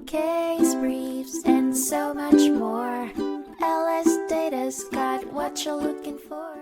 case briefs, and so much more. LSData's got what you're looking for.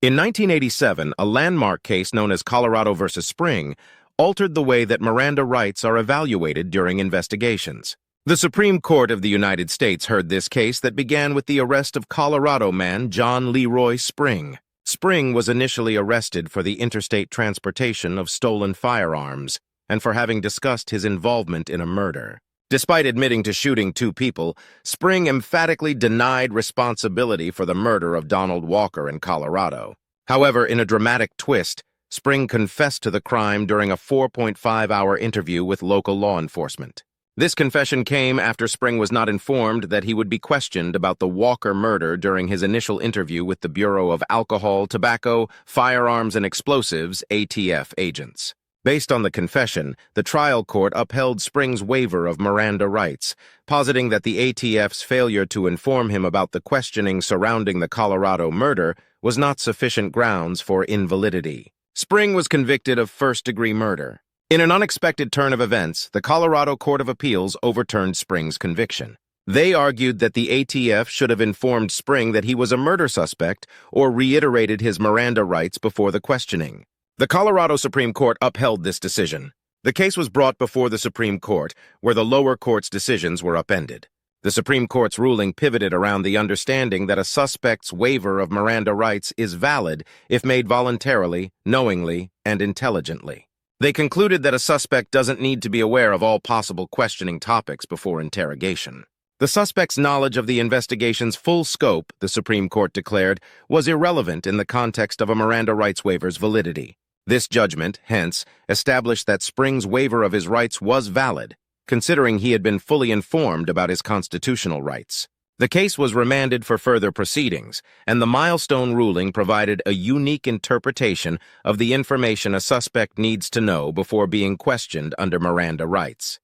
In 1987, a landmark case known as Colorado versus Spring altered the way that Miranda rights are evaluated during investigations. The Supreme Court of the United States heard this case that began with the arrest of Colorado man John Leroy Spring. Spring was initially arrested for the interstate transportation of stolen firearms and for having discussed his involvement in a murder. Despite admitting to shooting two people, Spring emphatically denied responsibility for the murder of Donald Walker in Colorado. However, in a dramatic twist, Spring confessed to the crime during a 4.5-hour interview with local law enforcement. This confession came after Spring was not informed that he would be questioned about the Walker murder during his initial interview with the Bureau of Alcohol, Tobacco, Firearms, and Explosives (ATF) agents. Based on the confession, the trial court upheld Spring's waiver of Miranda rights, positing that the ATF's failure to inform him about the questioning surrounding the Colorado murder was not sufficient grounds for invalidity. Spring was convicted of first-degree murder. In an unexpected turn of events, the Colorado Court of Appeals overturned Spring's conviction. They argued that the ATF should have informed Spring that he was a murder suspect or reiterated his Miranda rights before the questioning. The Colorado Supreme Court upheld this decision. The case was brought before the Supreme Court, where the lower court's decisions were upended. The Supreme Court's ruling pivoted around the understanding that a suspect's waiver of Miranda rights is valid if made voluntarily, knowingly, and intelligently. They concluded that a suspect doesn't need to be aware of all possible questioning topics before interrogation. The suspect's knowledge of the investigation's full scope, the Supreme Court declared, was irrelevant in the context of a Miranda rights waiver's validity. This judgment, hence, established that Spring's waiver of his rights was valid, considering he had been fully informed about his constitutional rights. The case was remanded for further proceedings, and the milestone ruling provided a unique interpretation of the information a suspect needs to know before being questioned under Miranda rights.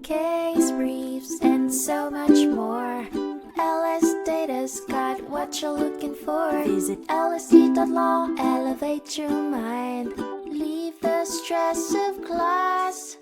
Case briefs, and so much more. LSData's got what you're looking for. Visit lsd.law, elevate your mind. Leave the stress of class.